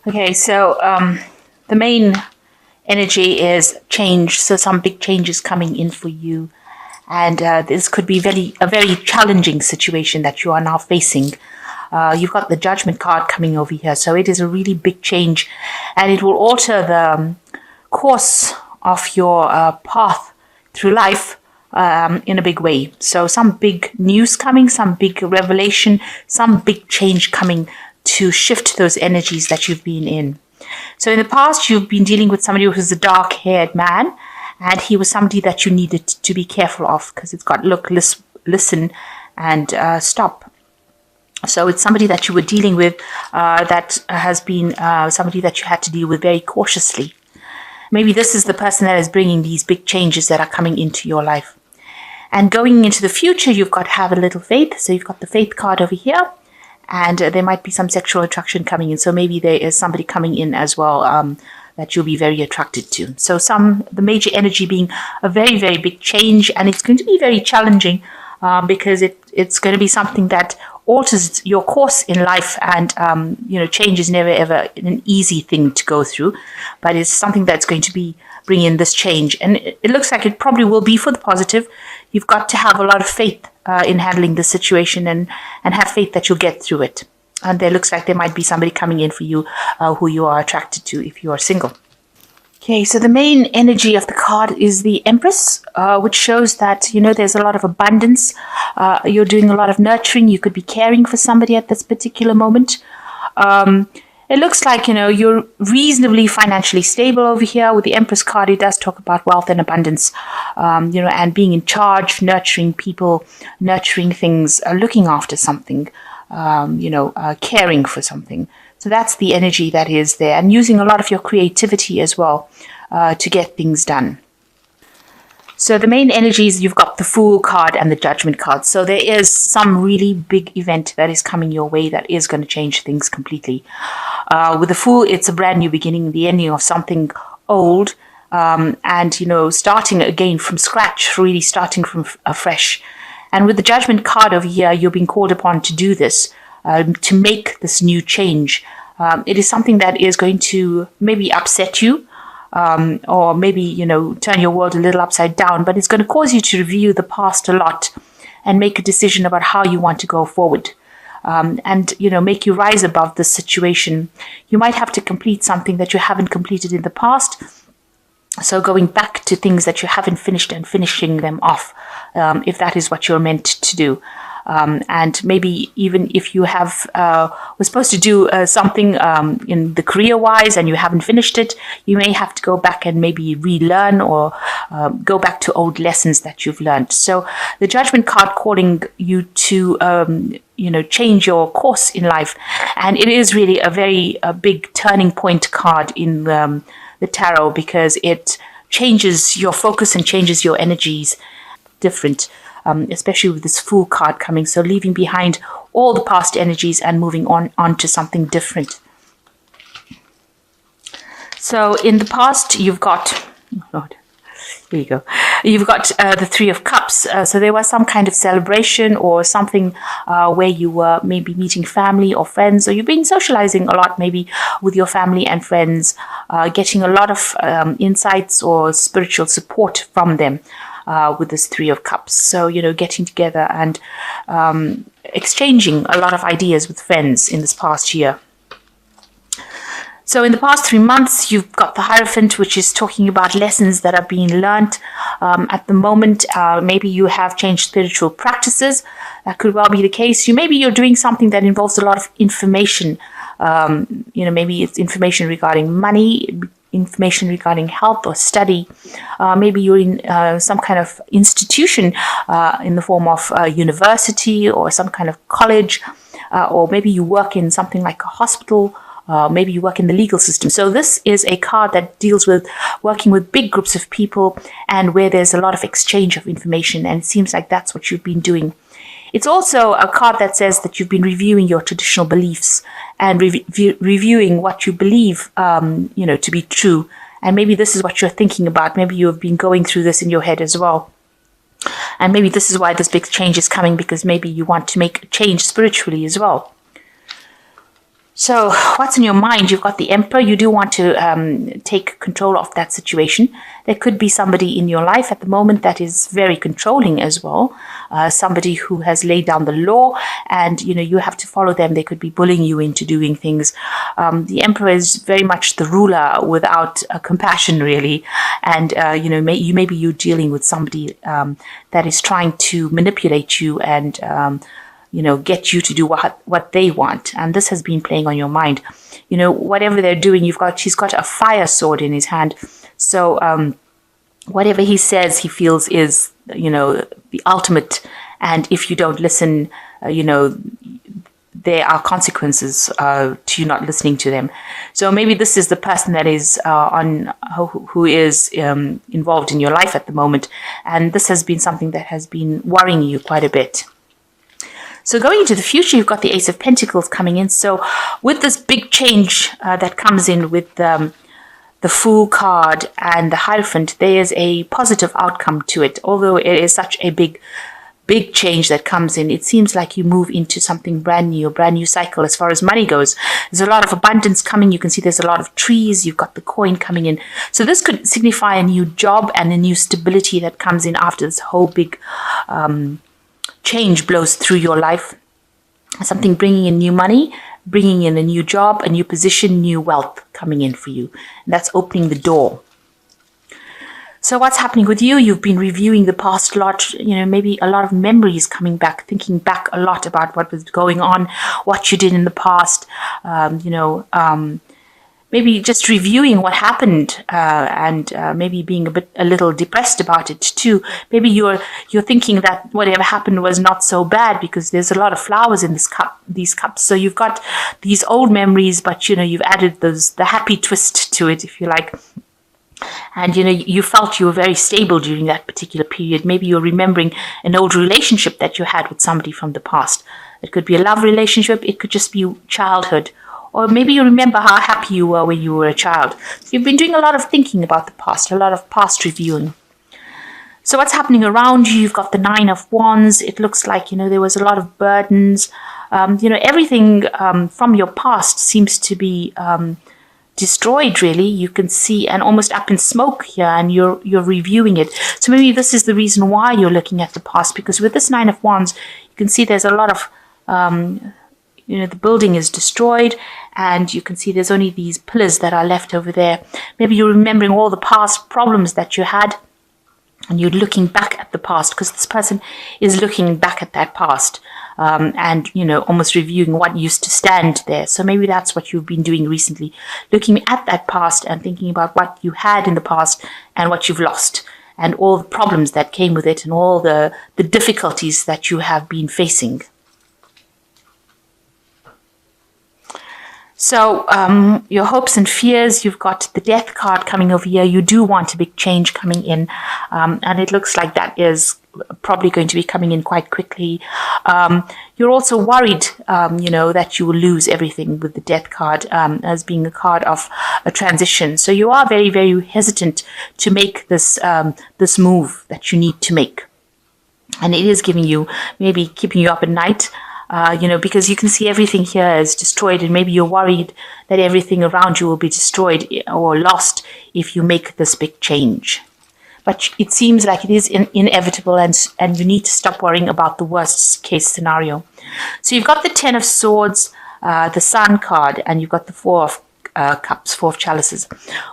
Okay, so the main energy is change. So some big changes coming in for you, and this could be a very challenging situation that you are now facing. You've got the Judgment card coming over here, so it is a really big change, and it will alter the course of your path through life in a big way. So some big news coming, some big revelation, some big change coming to shift those energies that you've been in. So in the past, you've been dealing with somebody who was a dark-haired man, and he was somebody that you needed to be careful of because it's got look, listen, and stop. So it's somebody that you were dealing with that has been somebody that you had to deal with very cautiously. Maybe this is the person that is bringing these big changes that are coming into your life. And going into the future, you've got to have a little faith. So you've got the faith card over here. And there might be some sexual attraction coming in. So maybe there is somebody coming in as well that you'll be very attracted to. So the major energy being a very, very big change. And it's going to be very challenging because it's going to be something that alters your course in life. And, change is never, ever an easy thing to go through. But it's something that's going to be bring in this change. And it looks like it probably will be for the positive. You've got to have a lot of faith in handling the situation and have faith that you'll get through it. And there looks like there might be somebody coming in for you who you are attracted to if you are single. Okay, so the main energy of the card is the Empress, which shows that, there's a lot of abundance. You're doing a lot of nurturing. You could be caring for somebody at this particular moment. It looks like, you're reasonably financially stable over here. With the Empress card, it does talk about wealth and abundance, and being in charge, nurturing people, nurturing things, looking after something, caring for something. So that's the energy that is there, and using a lot of your creativity as well to get things done. So the main energies, you've got the Fool card and the Judgment card. So there is some really big event that is coming your way that is going to change things completely. With the Fool, it's a brand new beginning, the ending of something old, and, starting again from scratch, really starting from afresh. And with the Judgment card over here, you're being called upon to do this, to make this new change. It is something that is going to maybe upset you, or maybe, turn your world a little upside down, but it's going to cause you to review the past a lot and make a decision about how you want to go forward. And make you rise above this situation. You might have to complete something that you haven't completed in the past. So going back to things that you haven't finished and finishing them off, if that is what you're meant to do. And maybe even if you were supposed to do something in the career-wise and you haven't finished it, you may have to go back and maybe relearn or go back to old lessons that you've learned. So the Judgment card calling you to change your course in life, and it is really a big turning point card in the tarot because it changes your focus and changes your energies different. Especially with this Fool card coming, so leaving behind all the past energies and moving on to something different. So in the past, you've got, here you go. You've got the Three of Cups. So there was some kind of celebration or something where you were maybe meeting family or friends, or you've been socializing a lot maybe with your family and friends, getting a lot of insights or spiritual support from them. With this Three of Cups. So, getting together and exchanging a lot of ideas with friends in this past year. So in the past 3 months, you've got the Hierophant, which is talking about lessons that are being learnt. At the moment, maybe you have changed spiritual practices. That could well be the case. Maybe you're doing something that involves a lot of information. Maybe it's information regarding money, information regarding health or study. Maybe you're in some kind of institution in the form of a university or some kind of college, or maybe you work in something like a hospital. Maybe you work in the legal system. So this is a card that deals with working with big groups of people and where there's a lot of exchange of information. And it seems like that's what you've been doing. It's also a card that says that you've been reviewing your traditional beliefs and reviewing what you believe, to be true. And maybe this is what you're thinking about. Maybe you've been going through this in your head as well. And maybe this is why this big change is coming, because maybe you want to make a change spiritually as well. So what's in your mind? You've got the Emperor. You do want to take control of that situation. There could be somebody in your life at the moment that is very controlling as well. Somebody who has laid down the law, and you have to follow them. They could be bullying you into doing things. The Emperor is very much the ruler without compassion, really. And maybe you're dealing with somebody that is trying to manipulate you and get you to do what they want. And this has been playing on your mind. Whatever they're doing, he's got a fire sword in his hand. So whatever he says, he feels is, the ultimate. And if you don't listen, there are consequences to you not listening to them. So maybe this is the person that is who is involved in your life at the moment. And this has been something that has been worrying you quite a bit. So going into the future, you've got the Ace of Pentacles coming in. So with this big change that comes in with the Fool card and the Hierophant, there is a positive outcome to it. Although it is such a big change that comes in, it seems like you move into something brand new cycle as far as money goes. There's a lot of abundance coming. You can see there's a lot of trees. You've got the coin coming in. So this could signify a new job and a new stability that comes in after this whole big change blows through your life. Something bringing in new money, bringing in a new job, a new position, new wealth coming in for you. And that's opening the door. So what's happening with you? You've been reviewing the past a lot, maybe a lot of memories coming back, thinking back a lot about what was going on, what you did in the past, maybe just reviewing what happened and maybe being a little depressed about it too. Maybe you're thinking that whatever happened was not so bad because there's a lot of flowers in these cups. So you've got these old memories, but you've added the happy twist to it, if you like. And you felt you were very stable during that particular period. Maybe you're remembering an old relationship that you had with somebody from the past. It could be a love relationship. It could just be childhood. Or maybe you remember how happy you were when you were a child. You've been doing a lot of thinking about the past, a lot of past reviewing. So what's happening around you? You've got the Nine of Wands. It looks like, there was a lot of burdens. Everything from your past seems to be destroyed, really. You can see, and almost up in smoke here, and you're reviewing it. So maybe this is the reason why you're looking at the past, because with this Nine of Wands, you can see there's a lot of the building is destroyed, and you can see there's only these pillars that are left over there. Maybe you're remembering all the past problems that you had, and you're looking back at the past, because this person is looking back at that past and, almost reviewing what used to stand there. So maybe that's what you've been doing recently, looking at that past and thinking about what you had in the past and what you've lost, and all the problems that came with it, and all the difficulties that you have been facing. So your hopes and fears, you've got the Death card coming over here. You do want a big change coming in, and it looks like that is probably going to be coming in quite quickly. You're also worried, that you will lose everything with the Death card as being a card of a transition. So you are very, very hesitant to make this move that you need to make. And it is giving you, maybe keeping you up at night. Because you can see everything here is destroyed, and maybe you're worried that everything around you will be destroyed or lost if you make this big change. But it seems like it is inevitable, and you need to stop worrying about the worst case scenario. So you've got the Ten of Swords, the Sun card, and you've got the Four of Cups, Four of Chalices.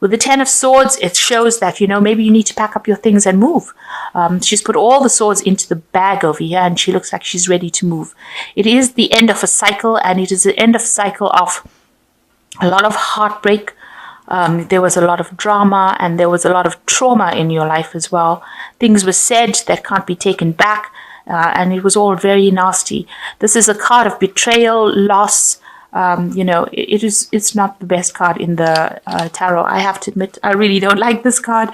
With the Ten of Swords, it shows that, maybe you need to pack up your things and move. She's put all the swords into the bag over here, and she looks like she's ready to move. It is the end of a cycle, and it is the end of a cycle of a lot of heartbreak. There was a lot of drama, and there was a lot of trauma in your life as well. Things were said that can't be taken back, and it was all very nasty. This is a card of betrayal, loss. It's not the best card in the tarot. I have to admit, I really don't like this card.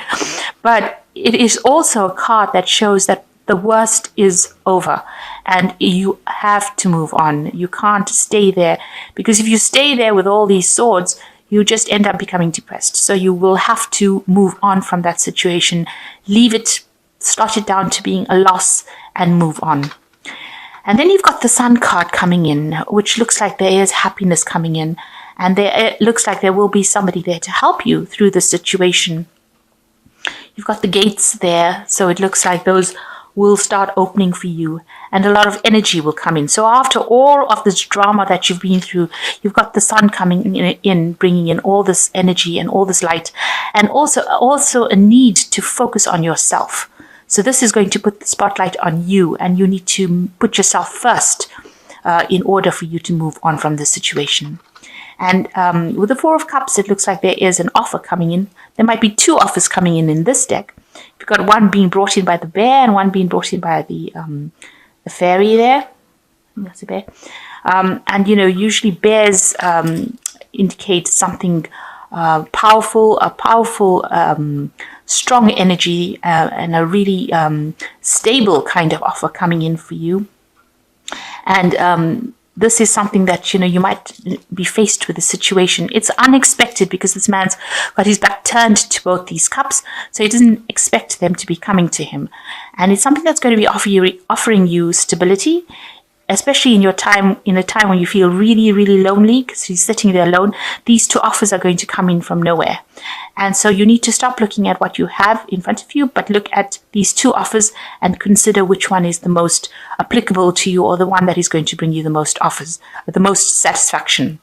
But it is also a card that shows that the worst is over, and you have to move on. You can't stay there, because if you stay there with all these swords, you just end up becoming depressed. So you will have to move on from that situation, leave it, slot it down to being a loss, and move on. And then you've got the Sun card coming in, which looks like there is happiness coming in. And it looks like there will be somebody there to help you through the situation. You've got the gates there, so it looks like those will start opening for you, and a lot of energy will come in. So after all of this drama that you've been through, you've got the Sun coming in, bringing in all this energy and all this light, and also a need to focus on yourself. So this is going to put the spotlight on you, and you need to put yourself first in order for you to move on from this situation. And with the Four of Cups, it looks like there is an offer coming in. There might be two offers coming in this deck. You've got one being brought in by the bear and one being brought in by the fairy there. That's a bear. And, usually bears indicate something powerful, strong energy, and a really stable kind of offer coming in for you. And this is something that, you might be faced with a situation. It's unexpected because this man's got his back turned to both these cups, so he doesn't expect them to be coming to him. And it's something that's going to be offering you stability, especially in a time when you feel really, really lonely because he's sitting there alone. These two offers are going to come in from nowhere. And so you need to stop looking at what you have in front of you, but look at these two offers and consider which one is the most applicable to you, or the one that is going to bring you the most offers, the most satisfaction.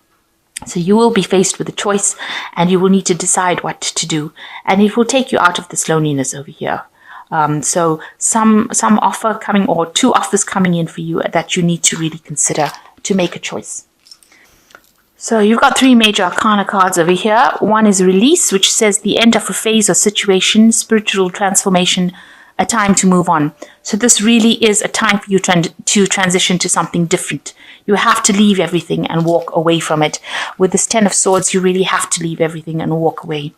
So you will be faced with a choice, and you will need to decide what to do. And it will take you out of this loneliness over here. So some offer coming, or two offers coming in for you that you need to really consider to make a choice. So you've got three major arcana cards over here. One is release, which says the end of a phase or situation, spiritual transformation, a time to move on. So this really is a time for you to transition to something different. You have to leave everything and walk away from it. With this Ten of Swords, you really have to leave everything and walk away.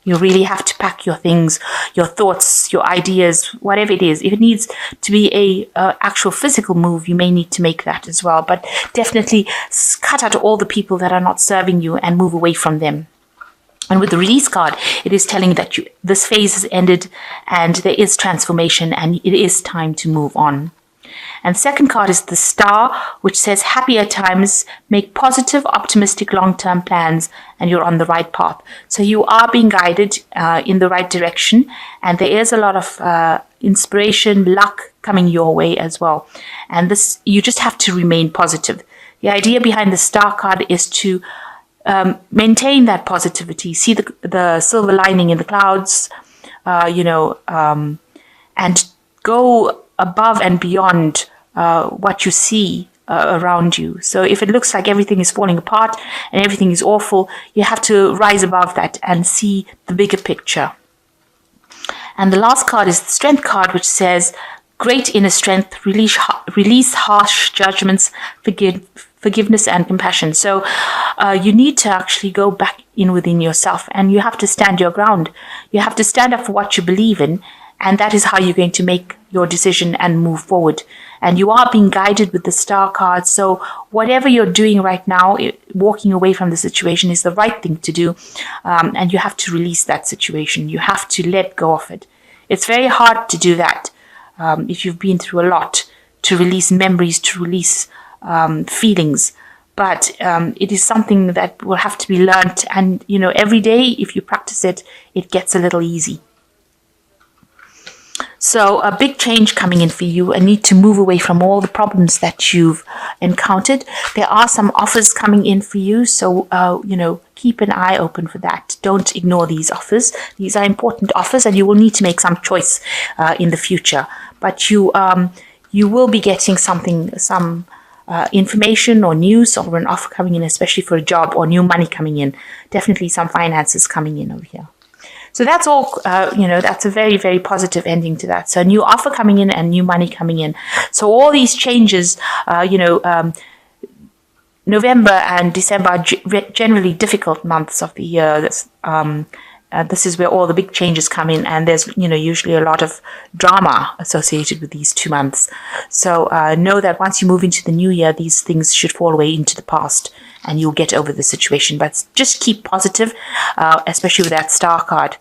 You really have to pack your things, your thoughts, your ideas, whatever it is. If it needs to be a actual physical move, you may need to make that as well. But definitely cut out all the people that are not serving you and move away from them. And with the release card, it is telling that this phase has ended and there is transformation and it is time to move on. And second card is the Star, which says happier times, make positive, optimistic, long-term plans, and you're on the right path. So you are being guided in the right direction, and there is a lot of inspiration, luck coming your way as well. And this, you just have to remain positive. The idea behind the Star card is to maintain that positivity, see the silver lining in the clouds, and go above and beyond what you see around you. So if it looks like everything is falling apart and everything is awful, you have to rise above that and see the bigger picture. And the last card is the Strength card, which says great inner strength, release harsh judgments, forgiveness and compassion. So you need to actually go back in within yourself, and you have to stand your ground. You have to stand up for what you believe in, and that is how you're going to make your decision and move forward. And you are being guided with the Star card. So whatever you're doing right now, walking away from the situation is the right thing to do. And you have to release that situation. You have to let go of it. It's very hard to do that if you've been through a lot, to release memories, to release feelings. But it is something that will have to be learnt. And, every day, if you practice it, it gets a little easy. So a big change coming in for you, a need to move away from all the problems that you've encountered. There are some offers coming in for you. So, keep an eye open for that. Don't ignore these offers. These are important offers, and you will need to make some choice in the future. But you will be getting some information or news or an offer coming in, especially for a job, or new money coming in. Definitely some finances coming in over here. So that's all, that's a very, very positive ending to that. So a new offer coming in and new money coming in. So all these changes, November and December are generally difficult months of the year. This is where all the big changes come in, and there's, usually a lot of drama associated with these 2 months. So know that once you move into the new year, these things should fall away into the past, and you'll get over the situation. But just keep positive, especially with that Star card.